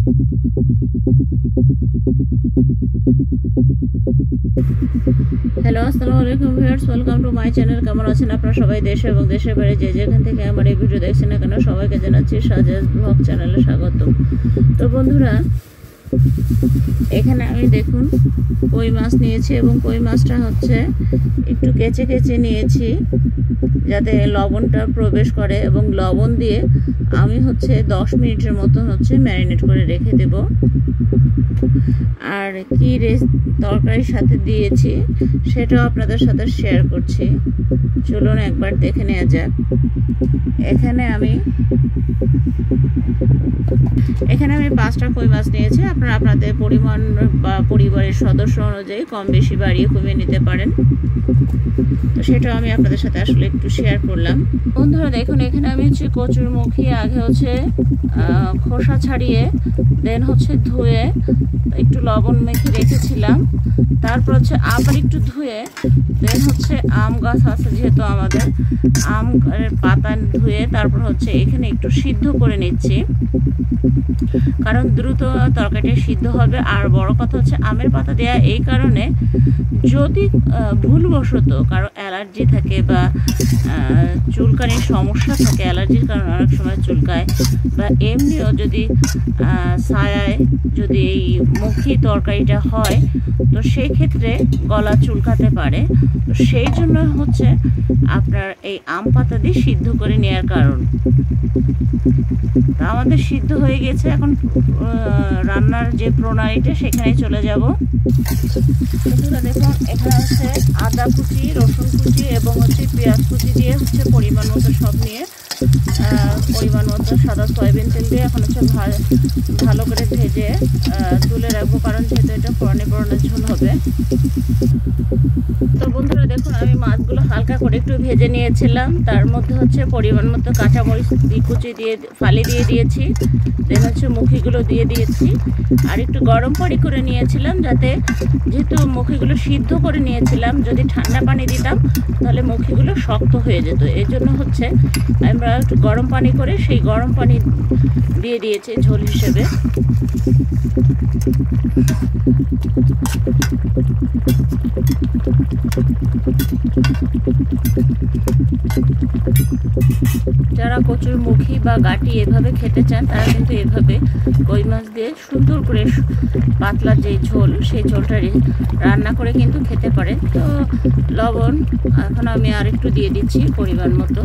Hello, আসসালামু আলাইকুম viewers, welcome to my channel. কেমন আছেন আপনারা সবাই? দেশে এবং দেশের বাইরে যে যেখান থেকে আমার এই ভিডিও দেখছেন না কেন, সবাইকে জানাচ্ছি সাজেস ব্লগ চ্যানেলে স্বাগত। তো বন্ধুরা, এখানে আমি দেখুন কই মাছ নিয়েছি এবং কই মাছটা হচ্ছে একটু কেচে কেচে নিয়েছি যাতে লবণটা প্রবেশ করে, এবং লবণ দিয়ে আমি হচ্ছে 10 মিনিটের মতো হচ্ছে ম্যারিনেট করে রেখে দেব। আর কি তরকারির সাথে দিয়েছি সেটাও আপনাদের সাথে শেয়ার করছি, চলুন একবার দেখে নেওয়া যাক। এখানে আমি 5টা কই মাছ নিয়েছি। আপনারা আপনাদের পরিমাণ বা পরিবারের সদস্য অনুযায়ী কম বেশি বাড়িয়ে কমিয়ে নিতে পারেন। তো সেটাও আমি আপনাদের সাথে আসলে একটু শেয়ার করলাম। বন্ধুরা দেখুন, এখানে আমি হচ্ছে কচুরমুখী আগে হচ্ছে খোসা ছাড়িয়ে দেন হচ্ছে ধুয়ে একটু লবণ মেখে রেখেছিলাম। তারপর হচ্ছে আবার একটু ধুয়ে দেন হচ্ছে আম গাছ আছে যেহেতু আমাদের, আমের পাতা ধুয়ে তারপর হচ্ছে এখানে একটু সিদ্ধ করে নিচ্ছি, কারণ দ্রুত তরকারিটা সিদ্ধ হবে। আর বড় কথা হচ্ছে আমের পাতা দেয়া এই কারণে, যদি ভুলবশত কারো অ্যালার্জি থাকে বা চুলকানির সমস্যা থাকে, অ্যালার্জির কারণে অনেক সময় চুলকায়, বা এমনিও যদি ছায়ায় যদি এই মুখী তরকারিটা হয় তো সেই ক্ষেত্রে গলা চুলকাতে পারে। তো সেই জন্য হচ্ছে আপনার এই আম পাতা দিয়ে সিদ্ধ করে নেওয়ার কারণ। তা আমাদের সিদ্ধ হয়ে গেছে, এখন রান্নার যে প্রণালীটা সেখানে চলে যাব। দেখুন, এখানে হচ্ছে আদা কুচি, রসুন কুচি এবং হচ্ছে পেঁয়াজ কুচি দিয়ে হচ্ছে পরিমাণ মতো সব নিয়ে পরিমাণ মতো সাদা সয়াবিন তেল দিয়ে এখন হচ্ছে ভালো করে ভেজে তুলে রাখবো, কারণ যেহেতু এটা ফোড়নে ঝোল হবে। তো বন্ধুরা দেখুন, আমি মাছগুলো হালকা করে একটু ভেজে নিয়েছিলাম। তার মধ্যে হচ্ছে পরিমাণ মতো কাঁচামরিচ কুচি দিয়ে ফালি দিয়ে দিয়েছি, দেন হচ্ছে মুখিগুলো দিয়ে দিয়েছি। আর একটু গরম পানি করে নিয়েছিলাম, যাতে যেহেতু মুখিগুলো সিদ্ধ করে নিয়েছিলাম, যদি ঠান্ডা পানি দিতাম তাহলে মুখিগুলো শক্ত হয়ে যেত। এই জন্য হচ্ছে আমরা একটু গরম পানি করে সেই গরম পানি দিয়ে দিয়েছি ঝোল হিসেবে। যারা কচুরমুখী বা গাটি এভাবে খেতে চান তারা কিন্তু এভাবে কই মাছ দিয়ে সুন্দর করে পাতলা যে ঝোল, সেই ঝোলটা রান্না করে কিন্তু খেতে পারেন। তো লবণ এখন আমি আর একটু দিয়ে দিচ্ছি পরিমাণ মতো,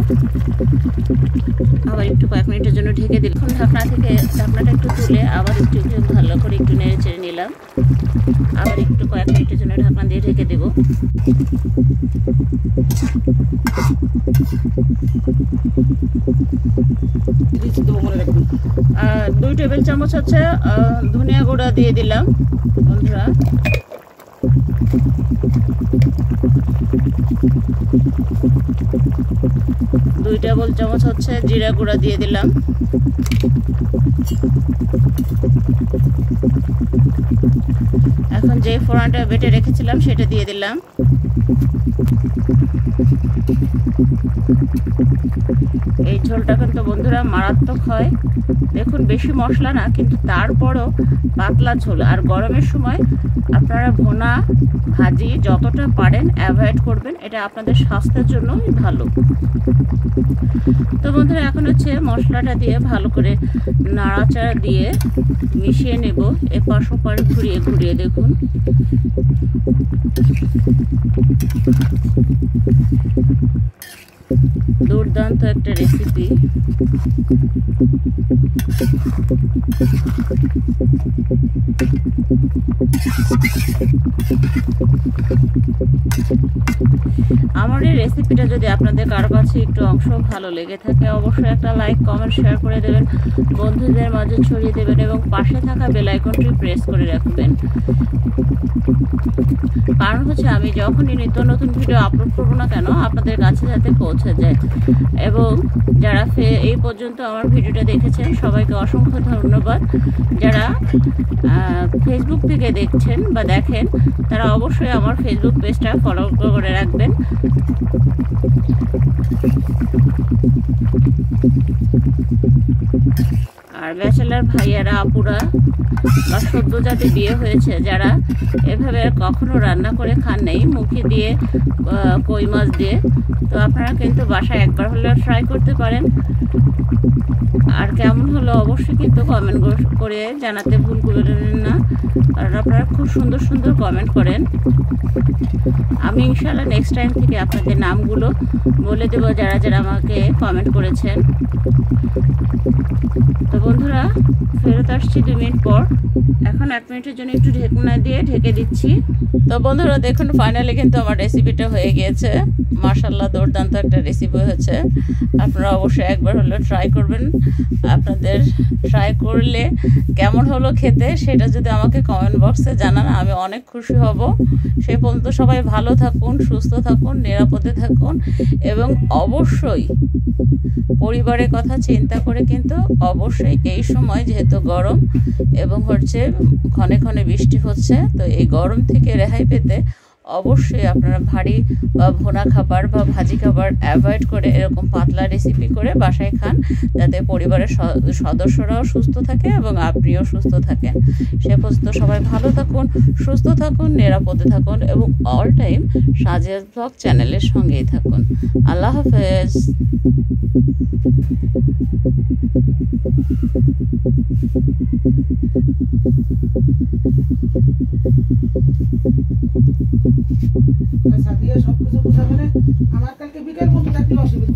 আবার একটু কয়েক মিনিটের জন্য ঢেকে দিলাম। ঢাকনাটা একটু তুলে আবার একটু ভালো করে একটু নেড়ে চেড়ে নিলাম, আবার একটু কয়েক মিনিটের জন্য ঢাকনা দিয়ে ঢেকে দেব। আর 2 টেবিল চামচ হচ্ছে ধনিয়া গুঁড়া দিয়ে দিলাম বন্ধুরা। দুই টেবিল চামচ হচ্ছে জিরা গুঁড়া দিয়ে দিলাম। এখন যে ফোড়নটা বেটে রেখেছিলাম সেটা দিয়ে দিলাম। এই ঝোলটা কিন্তু বন্ধুরা মারাত্মক হয়। দেখুন, বেশি মশলা না, কিন্তু তারপরও পাতলা ঝোল। আর গরমের সময় আপনারা ভুনা ভাজি যতটা পারেন অ্যাভয়েড করবেন, এটা আপনাদের স্বাস্থ্যের জন্যই ভালো। তো বন্ধুরা, এখন হচ্ছে মশলাটা দিয়ে ভালো করে নাড়াচাড়া দিয়ে মিশিয়ে নেব, এপাশ ওপাশ ঘুরিয়ে ঘুরিয়ে। দেখুন, দুর্দান্ত একটা রেসিপি। আমার এই রেসিপিটা যদি আপনাদের কারো কাছে একটু অংশ ভালো লেগে থাকে, অবশ্যই একটা লাইক, কমেন্ট, শেয়ার করে দেবেন, বন্ধুদের মাঝে ছড়িয়ে দেবেন এবং পাশে থাকা বেল আইকনটি প্রেস করে রাখবেন। কারণ হচ্ছে আমি যখনই নিত্য নতুন ভিডিও আপলোড করবো না কেন, আপনাদের কাছে যাতে পৌঁছে পৌঁছে যায়। এবং যারা এই পর্যন্ত আমার ভিডিওটা দেখেছেন সবাইকে অসংখ্য ধন্যবাদ। যারা ফেসবুক থেকে দেখছেন বা দেখেন তারা অবশ্যই আমার ফেসবুক পেজটা ফলো করে রাখবেন। আর ব্যাচেলার ভাইয়ারা আপুরা বা সদ্যজাতে বিয়ে হয়েছে যারা এভাবে কখনো রান্না করে খান নেই মুখে দিয়ে কই মাছ দিয়ে, তো আপনারা কিন্তু বাসায় একবার হলেও ট্রাই করতে পারেন। আর কেমন হলো অবশ্যই কিন্তু কমেন্ট করে জানাতে ভুল করবেন না, কারণ আপনারা খুব সুন্দর সুন্দর কমেন্ট করেন। আমি ইনশাআল্লাহ নেক্সট টাইম থেকে আপনাদের নামগুলো বলে দেবো যারা যারা আমাকে কমেন্ট করেছেন। তো বন্ধুরা ফেরত আসছি 2 মিনিট পর। এখন 1 মিনিটের জন্য একটু ঢেকুনা দিয়ে ঢেকে দিচ্ছি। তো বন্ধুরা দেখুন ফাইনালি কিন্তু আমার রেসিপিটা হয়ে গিয়েছে। মাশাআল্লাহ দুর্দান্ত একটা রেসিপি হয়েছে। আপনারা অবশ্যই একবার হলো ট্রাই করবেন। আপনাদের ট্রাই করলে কেমন হলো খেতে সেটা যদি আমাকে কমেন্ট বক্সে জানান আমি অনেক খুশি হব। সেই পর্যন্ত সবাই ভালো থাকুন, সুস্থ থাকুন, নিরাপদে থাকুন এবং অবশ্যই পরিবারের কথা চিন্তা করে কিন্তু অবশ্যই এই সময় যেহেতু গরম এবং হচ্ছে ক্ষণে ক্ষণে বৃষ্টি হচ্ছে, তো এই গরম থেকে রেহাই পেতে অবশ্যই আপনারা ভারী বা ভুনা খাবার বা ভাজি খাবার অ্যাভয়েড করে এরকম পাতলা রেসিপি করে বাসায় খান, যাতে পরিবারের সদস্যরাও সুস্থ থাকে এবং আপনিও সুস্থ থাকেন। সে পর্যন্ত সবাই ভালো থাকুন, সুস্থ থাকুন, নিরাপদে থাকুন এবং অল টাইম সাজিয়াস ব্লগ চ্যানেলের সঙ্গেই থাকুন। আল্লাহ হাফেজ। সাদিয়া সবকিছু বুঝাবে না, আমার কালকে বিকেল পর্যন্ত থাকতে অসুবিধা।